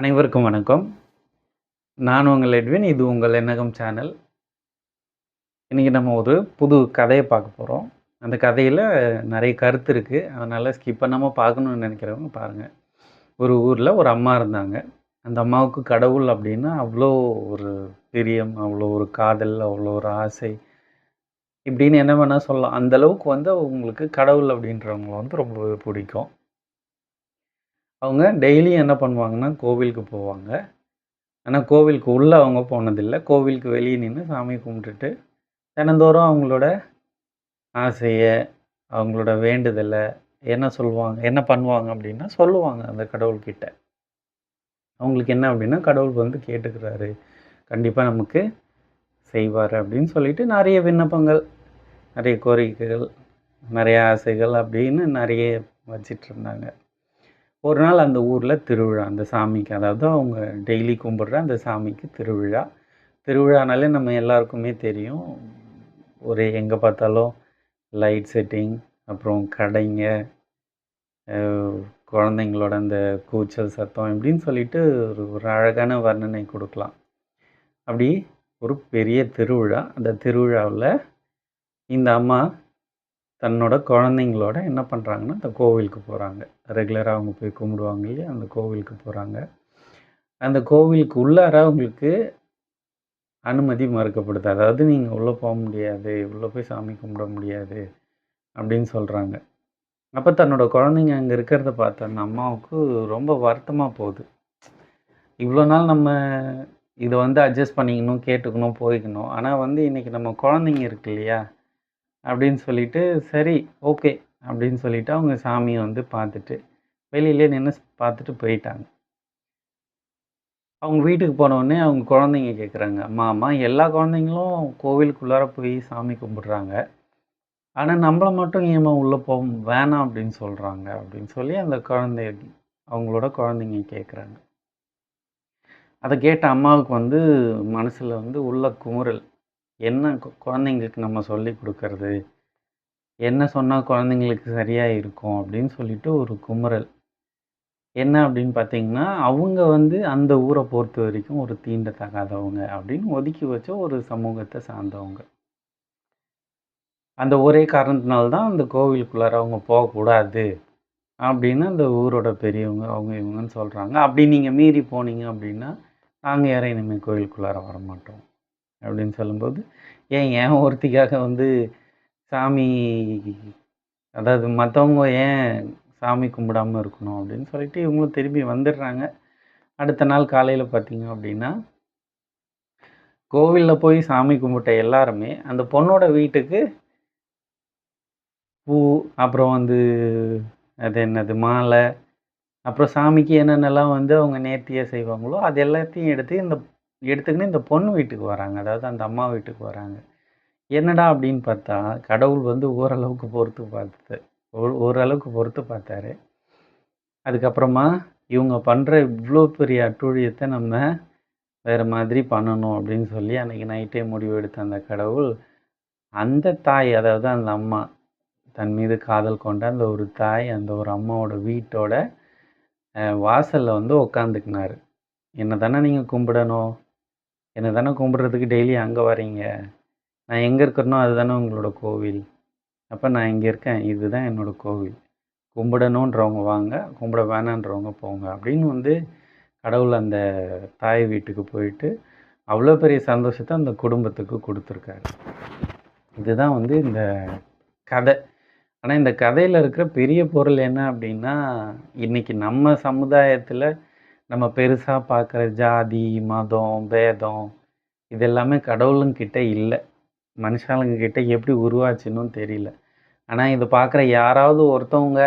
அனைவருக்கும் வணக்கம். நான் உங்கள் எட்வின். இது உங்கள் எண்ணகம் சேனல். இன்றைக்கி நம்ம ஒரு புது கதையை பார்க்க போகிறோம். அந்த கதையில் நிறைய கருத்து இருக்குது. அதனால் ஸ்கிப் பண்ணாமல் பார்க்கணுன்னு நினைக்கிறவங்க பாருங்கள். ஒரு ஊரில் ஒரு அம்மா இருந்தாங்க. அந்த அம்மாவுக்கு கடவுள் அப்படின்னா அவ்வளோ ஒரு பிரியம், அவ்வளோ ஒரு காதல், அவ்வளோ ஒரு ஆசை, இப்படின்னு என்ன வேணால் சொல்லலாம். அந்தளவுக்கு அவங்களுக்கு கடவுள் அப்படின்றவங்கள ரொம்ப பிடிக்கும். அவங்க டெய்லியும் என்ன பண்ணுவாங்கன்னா கோவிலுக்கு போவாங்க. ஆனால் கோவிலுக்கு உள்ளே அவங்க போனதில்லை. கோவிலுக்கு வெளியே நின்று சாமி கும்பிட்டுட்டு தினந்தோறும் அவங்களோட ஆசையை, அவங்களோட வேண்டுதலை என்ன சொல்லுவாங்க, என்ன பண்ணுவாங்க அப்படின்னா சொல்லுவாங்க அந்த கடவுள்கிட்ட. அவங்களுக்கு என்ன அப்படின்னா கடவுள் கேட்டுக்கிறாரு, கண்டிப்பாக நமக்கு செய்வார் அப்படின்னு சொல்லிட்டு நிறைய விண்ணப்பங்கள், நிறைய கோரிக்கைகள், நிறைய ஆசைகள் அப்படின்னு நிறைய வச்சிட்டு இருந்தாங்க. ஒரு நாள் அந்த ஊரில் திருவிழா, அந்த சாமிக்கு, அதாவது அவங்க டெய்லி கும்பிட்ற அந்த சாமிக்கு திருவிழா. திருவிழானாலே நம்ம எல்லாருக்குமே தெரியும், ஒரே எங்கே பார்த்தாலும் லைட் செட்டிங், அப்புறம் கடைங்க, குழந்தைங்களோட அந்த கூச்சல் சத்தம் இப்படின்னு சொல்லிட்டு ஒரு அழகான வர்ணனை கொடுக்கலாம். அப்படி ஒரு பெரிய திருவிழா. அந்த திருவிழாவில் இந்த அம்மா தன்னோட குழந்தைங்களோட என்ன பண்ணுறாங்கன்னா அந்த கோவிலுக்கு போகிறாங்க. ரெகுலராக அவங்க போய் கும்பிடுவாங்க இல்லையா, அந்த கோவிலுக்கு போகிறாங்க. அந்த கோவிலுக்கு உள்ளார அவங்களுக்கு அனுமதி மறுக்கப்படுது. அதாவது நீங்கள் உள்ளே போக முடியாது, உள்ளே போய் சாமி கும்பிட முடியாது அப்படின்னு சொல்கிறாங்க. அப்போ தன்னோட குழந்தைங்க அங்கே இருக்கிறத பார்த்த அந்த அம்மாவுக்கு ரொம்ப வருத்தமாக போகுது. இவ்வளோ நாள் நம்ம இதை அட்ஜஸ்ட் பண்ணிக்கணும், கேட்டுக்கணும், போய்க்கணும். ஆனால் இன்றைக்கி நம்ம குழந்தைங்க இருக்கு இல்லையா அப்படின்னு சொல்லிட்டு, சரி ஓகே அப்படின்னு சொல்லிட்டு அவங்க சாமியை பார்த்துட்டு வெளியிலே நின்று பார்த்துட்டு போயிட்டாங்க. அவங்க வீட்டுக்கு போனோடனே அவங்க குழந்தைங்க கேட்குறாங்க, அம்மா எல்லா குழந்தைங்களும் கோவிலுக்குள்ளார போய் சாமி கும்பிட்றாங்க, ஆனால் நம்மளை மட்டும் ஏம்மா உள்ளே போக வேணாம் அப்படின்னு சொல்கிறாங்க அப்படின்னு சொல்லி அந்த அவங்களோட குழந்தைங்க கேட்குறாங்க. அதை கேட்ட அம்மாவுக்கு மனசில் உள்ள குமுறல், என்ன குழந்தைங்களுக்கு நம்ம சொல்லி கொடுக்கறது, என்ன சொன்னால் குழந்தைங்களுக்கு சரியாக இருக்கும் அப்படின்னு சொல்லிட்டு ஒரு குமுறல். என்ன அப்படின்னு பார்த்தீங்கன்னா, அவங்க அந்த ஊரை பொறுத்த வரைக்கும் ஒரு தீண்டத்தகாதவங்க அப்படின்னு ஒதுக்கி வச்ச ஒரு சமூகத்தை சார்ந்தவங்க. அந்த ஒரே காரணத்தினால தான் அந்த கோவிலுக்குள்ளார அவங்க போகக்கூடாது அப்படின்னு அந்த ஊரோட பெரியவங்க அவங்க இவங்கன்னு சொல்கிறாங்க. அப்படி நீங்கள் மீறி போனீங்க அப்படின்னா நாங்கள் யாரும் இனிமேல் கோவிலுக்குள்ளார வரமாட்டோம் அப்படின்னு சொல்லும்போது, ஏன் ஒருத்திக்காக சாமி, அதாவது மற்றவங்க ஏன் சாமி கும்பிடாமல் இருக்கணும் அப்படின்னு சொல்லிட்டு இவங்களும் திரும்பி வந்துடுறாங்க. அடுத்த நாள் காலையில் பார்த்தீங்க அப்படின்னா கோவிலில் போய் சாமி கும்பிட்ட எல்லாருமே அந்த பொண்ணோட வீட்டுக்கு பூ, அப்புறம் அது என்னது மாலை, அப்புறம் சாமிக்கு என்னென்னலாம் அவங்க நேர்த்தியாக செய்வாங்களோ அது எல்லாத்தையும் எடுத்துக்கின்னு இந்த பொண்ணு வீட்டுக்கு வராங்க. அதாவது அந்த அம்மா வீட்டுக்கு வராங்க. என்னடா அப்படின்னு பார்த்தா கடவுள் ஓரளவுக்கு பொறுத்து பார்த்தாரு. அதுக்கப்புறமா இவங்க பண்ணுற இவ்வளோ பெரிய அட்டூழியத்தை நம்ம வேறு மாதிரி பண்ணணும் அப்படின்னு சொல்லி அன்றைக்கி நைட்டே முடிவு எடுத்த அந்த கடவுள், அந்த தாய், அதாவது அந்த அம்மா, தன் மீது காதல் கொண்ட அந்த ஒரு தாய் அந்த ஒரு அம்மாவோட வீட்டோட வாசலில் உக்காந்துக்கினார். என்னை தானே நீங்கள் கும்பிடணும், என்னை தானே கும்பிட்றதுக்கு டெய்லி அங்கே வரீங்க, நான் எங்கே இருக்கிறனோ அதுதானே உங்களோட கோவில், அப்போ நான் இங்கே இருக்கேன், இதுதான் என்னோடய கோவில், கும்பிடணுன்றவங்க வாங்க, கும்பிட வேணான்றவங்க போங்க அப்படின்னு கடவுள் அந்த தாய் வீட்டுக்கு போயிட்டு அவ்வளோ பெரிய சந்தோஷத்தை அந்த குடும்பத்துக்கு கொடுத்துருக்காரு. இதுதான் இந்த கதை. ஆனால் இந்த கதையில் இருக்கிற பெரிய பொருள் என்ன அப்படின்னா, இன்றைக்கி நம்ம சமுதாயத்தில் நம்ம பெருசாக பார்க்குற ஜாதி, மதம், பேதம் இது எல்லாமே கடவுளுங்கிட்ட இல்லை. மனுஷாளுங்கக்கிட்ட எப்படி உருவாச்சுன்னு தெரியல. ஆனால் இதை பார்க்குற யாராவது ஒருத்தவங்க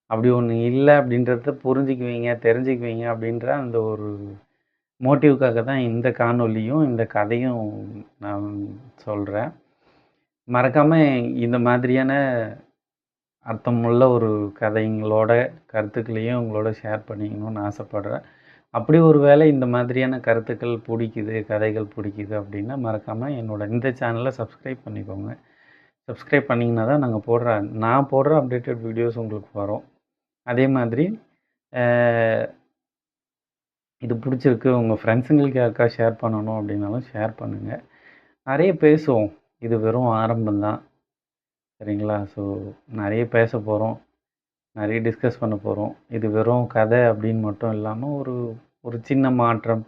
அப்படி ஒன்று இல்லை அப்படின்றத புரிஞ்சுக்குவீங்க, தெரிஞ்சுக்குவீங்க அப்படின்ற அந்த ஒரு மோட்டிவ்க்காக தான் இந்த காணொலியும் இந்த கதையும் நான் சொல்கிறேன். மறக்காமல் இந்த மாதிரியான அர்த்தமுள்ள ஒரு கதைங்களோட கருத்துக்களையும் உங்களோட ஷேர் பண்ணிக்கணும்னு ஆசைப்பட்றேன். அப்படி ஒரு வேளை இந்த மாதிரியான கருத்துக்கள் பிடிக்குது, கதைகள் பிடிக்குது அப்படின்னா மறக்காமல் இந்த சேனலை சப்ஸ்கிரைப் பண்ணிக்கோங்க. சப்ஸ்கிரைப் பண்ணிங்கன்னா தான் நான் போடுற அப்டேட்டட் வீடியோஸ் உங்களுக்கு வரும். அதே மாதிரி இது பிடிச்சிருக்கு, உங்கள் ஃப்ரெண்ட்ஸுங்களுக்கு யாருக்கா ஷேர் பண்ணணும் அப்படின்னாலும் ஷேர் பண்ணுங்கள். நிறைய பேசுவோம். இது வெறும் ஆரம்பம் தான். சரிங்களா? ஸோ நிறைய பேச போகிறோம், நிறைய டிஸ்கஸ் பண்ண போகிறோம். இது வெறும் கதை அப்படின்னு மட்டும் இல்லாமல் ஒரு ஒரு சின்ன மாற்றம்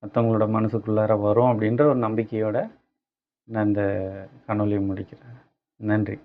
மற்றவங்களோட மனசுக்குள்ளார வரும் அப்படின்ற ஒரு நம்பிக்கையோட நான் இந்த காணொலியை முடிக்கிறேன். நன்றி.